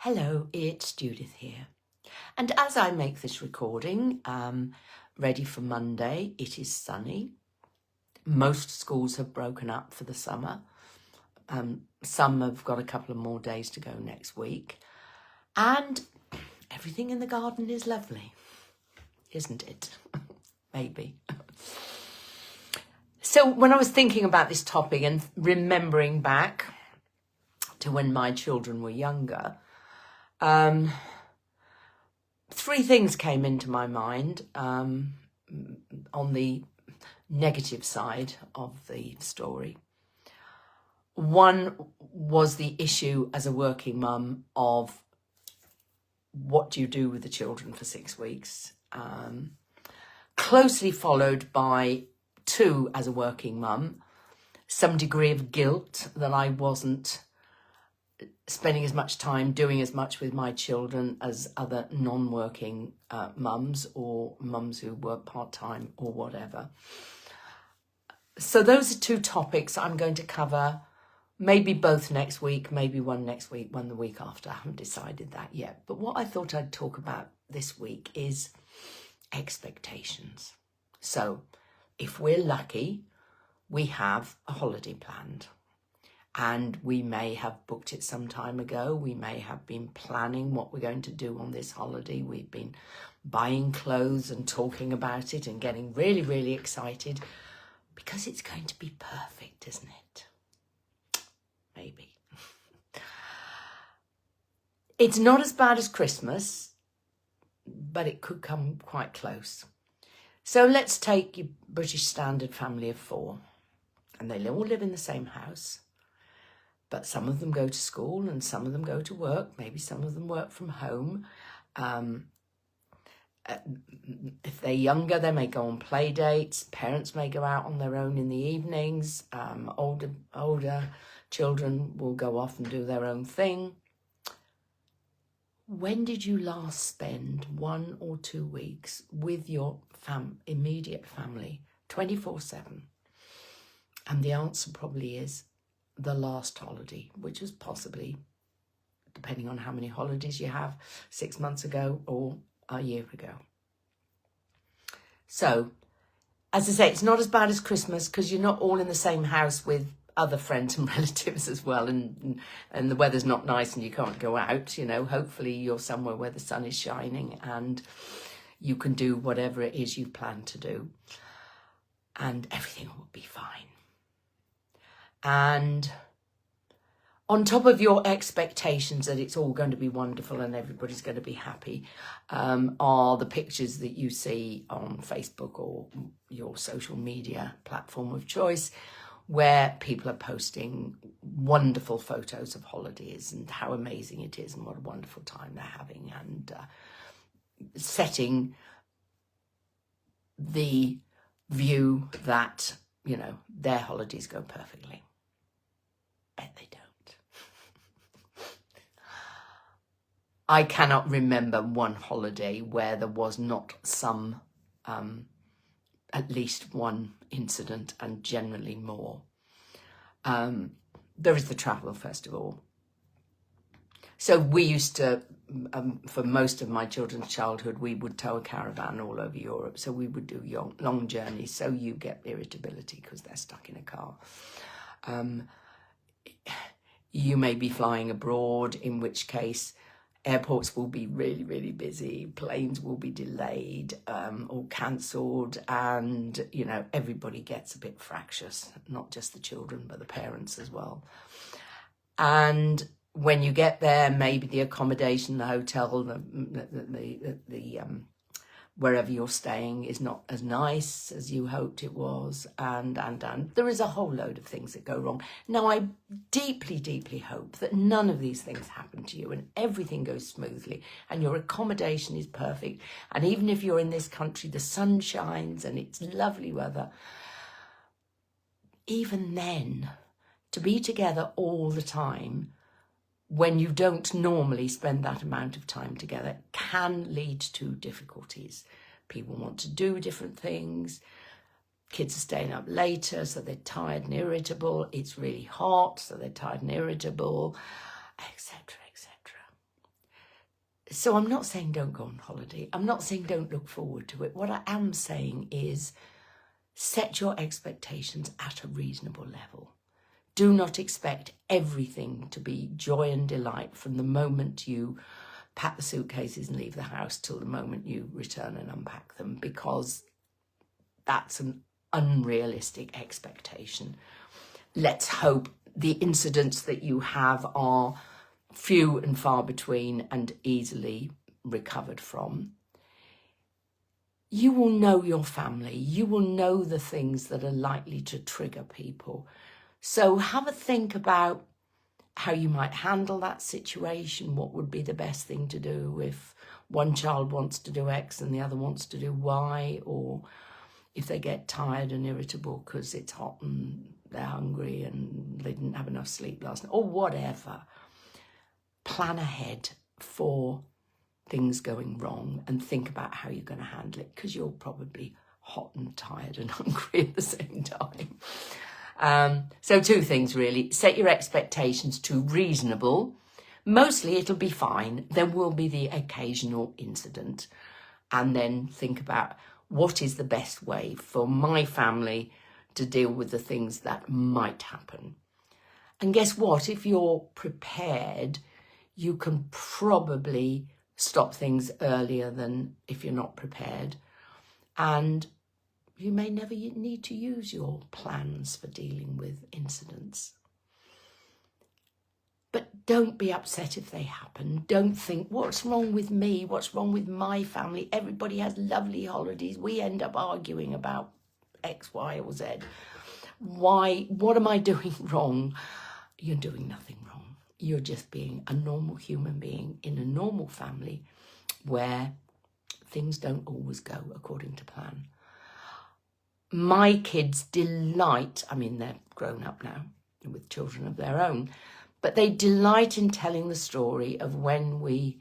Hello, it's Judith here. And as I make this recording, ready for Monday, it is sunny. Most schools have broken up for the summer. Some have got a couple of more days to go next week. And everything in the garden is lovely, isn't it? Maybe. So when I was thinking about this topic and remembering back to when my children were younger, three things came into my mind on the negative side of the story. One was the issue as a working mum of what do you do with the children for 6 weeks, closely followed by two, as a working mum, some degree of guilt that I wasn't spending as much time doing as much with my children as other non-working mums or mums who work part-time or whatever. So those are two topics I'm going to cover, maybe both next week, maybe one next week, one the week after. I haven't decided that yet. But what I thought I'd talk about this week is expectations. So if we're lucky, we have a holiday planned. And we may have booked it some time ago. We may have been planning what we're going to do on this holiday. We've been buying clothes and talking about it and getting really, really excited because it's going to be perfect, isn't it? Maybe. It's not as bad as Christmas, but it could come quite close. So let's take your British standard family of 4, and they all live in the same house. But some of them go to school and some of them go to work. Maybe some of them work from home. If they're younger, they may go on play dates. Parents may go out on their own in the evenings. Older children will go off and do their own thing. When did you last spend 1 or 2 weeks with your immediate family, 24/7? And the answer probably is the last holiday, which was possibly, depending on how many holidays you have, 6 months ago or a year ago. So, as I say, it's not as bad as Christmas because you're not all in the same house with other friends and relatives as well, and the weather's not nice and you can't go out. Hopefully you're somewhere where the sun is shining and you can do whatever it is you plan to do, and everything will be fine. And on top of your expectations that it's all going to be wonderful and everybody's going to be happy, are the pictures that you see on Facebook or your social media platform of choice, where people are posting wonderful photos of holidays and how amazing it is and what a wonderful time they're having, and setting the view that, their holidays go perfectly. Bet they don't. I cannot remember one holiday where there was not some, at least one incident, and generally more. There is the travel, first of all. So we used to, for most of my children's childhood, we would tow a caravan all over Europe. So we would do long journeys. So you get irritability because they're stuck in a car. You may be flying abroad, in which case airports will be really, really busy. Planes will be delayed or cancelled. And, everybody gets a bit fractious, not just the children, but the parents as well. And when you get there, maybe the accommodation, the hotel, the wherever you're staying is not as nice as you hoped it was, and there is a whole load of things that go wrong. Now, I deeply, deeply hope that none of these things happen to you and everything goes smoothly and your accommodation is perfect. And even if you're in this country, the sun shines and it's lovely weather. Even then, to be together all the time when you don't normally spend that amount of time together can lead to difficulties. People want to do different things. Kids are staying up later, so they're tired and irritable. It's really hot, so they're tired and irritable, etc., etc. So I'm not saying don't go on holiday. I'm not saying don't look forward to it. What I am saying is set your expectations at a reasonable level. Do not expect everything to be joy and delight from the moment you pack the suitcases and leave the house till the moment you return and unpack them, because that's an unrealistic expectation. Let's hope the incidents that you have are few and far between and easily recovered from. You will know your family. You will know the things that are likely to trigger people. So have a think about how you might handle that situation. What would be the best thing to do if one child wants to do X and the other wants to do Y, or if they get tired and irritable because it's hot and they're hungry and they didn't have enough sleep last night, or whatever. Plan ahead for things going wrong and think about how you're going to handle it, because you're probably hot and tired and hungry at the same time. So 2 things really. Set your expectations to reasonable. Mostly it'll be fine. There will be the occasional incident. And then think about what is the best way for my family to deal with the things that might happen. And guess what? If you're prepared, you can probably stop things earlier than if you're not prepared. And you may never need to use your plans for dealing with incidents. But don't be upset if they happen. Don't think, what's wrong with me? What's wrong with my family? Everybody has lovely holidays. We end up arguing about X, Y, or Z. Why? What am I doing wrong? You're doing nothing wrong. You're just being a normal human being in a normal family where things don't always go according to plan. My kids delight, I mean, they're grown up now with children of their own, but they delight in telling the story of when we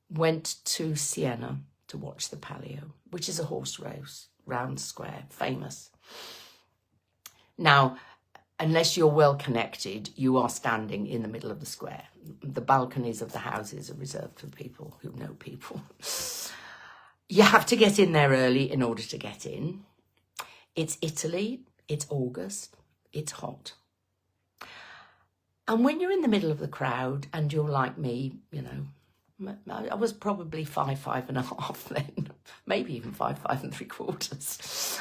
went to Siena to watch the Palio, which is a horse race, round square, famous. Now, unless you're well connected, you are standing in the middle of the square. The balconies of the houses are reserved for people who know people. You have to get in there early in order to get in. It's Italy, it's August, it's hot. And when you're in the middle of the crowd and you're like me, you know, I was probably 5'5.5" then, maybe even 5'3".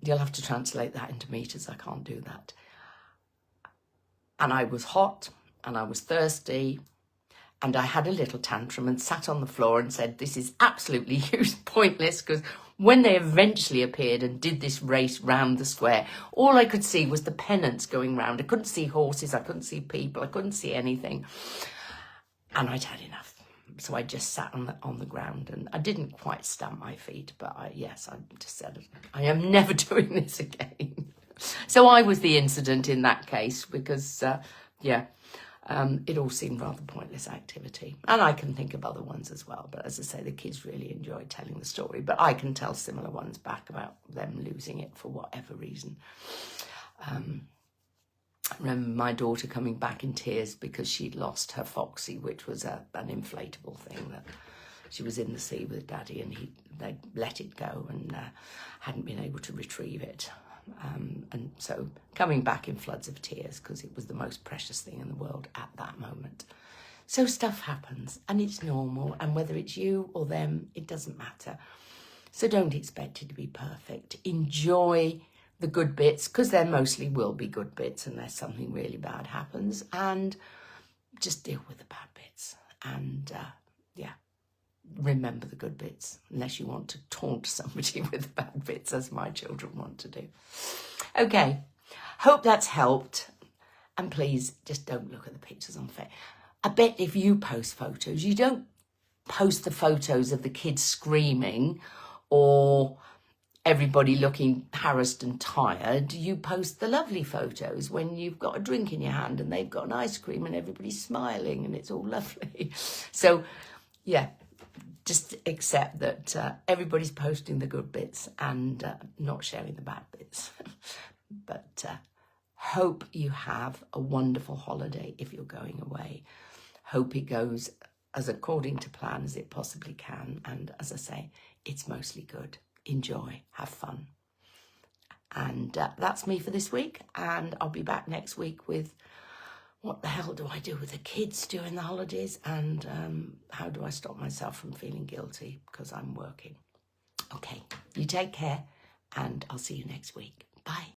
You'll have to translate that into meters. I can't do that. And I was hot and I was thirsty and I had a little tantrum and sat on the floor and said, this is absolutely pointless, because when they eventually appeared and did this race round the square, all I could see was the pennants going round. I couldn't see horses, I couldn't see people, I couldn't see anything. And I'd had enough. So I just sat on the ground, and I didn't quite stamp my feet, but I just said, I am never doing this again. So I was the incident in that case, because, it all seemed rather pointless activity. And I can think of other ones as well. But as I say, the kids really enjoyed telling the story. But I can tell similar ones back about them losing it for whatever reason. I remember my daughter coming back in tears because she'd lost her Foxy, which was an inflatable thing that she was in the sea with Daddy, and they'd let it go and hadn't been able to retrieve it. And so coming back in floods of tears because it was the most precious thing in the world at that moment. So stuff happens and it's normal, and whether it's you or them, it doesn't matter. So don't expect it to be perfect. Enjoy the good bits, because there mostly will be good bits unless something really bad happens, and just deal with the bad bits. And remember the good bits, unless you want to taunt somebody with the bad bits, as my children want to do. Okay, hope that's helped. And please just don't look at the pictures on Facebook. I bet if you post photos, you don't post the photos of the kids screaming or everybody looking harassed and tired. You post the lovely photos when you've got a drink in your hand and they've got an ice cream and everybody's smiling and it's all lovely. So, yeah, just accept that everybody's posting the good bits and not sharing the bad bits. But hope you have a wonderful holiday if you're going away. Hope it goes as according to plan as it possibly can. And as I say, it's mostly good. Enjoy, have fun. And that's me for this week. And I'll be back next week with what the hell do I do with the kids during the holidays, and how do I stop myself from feeling guilty because I'm working. Okay, you take care, and I'll see you next week. Bye.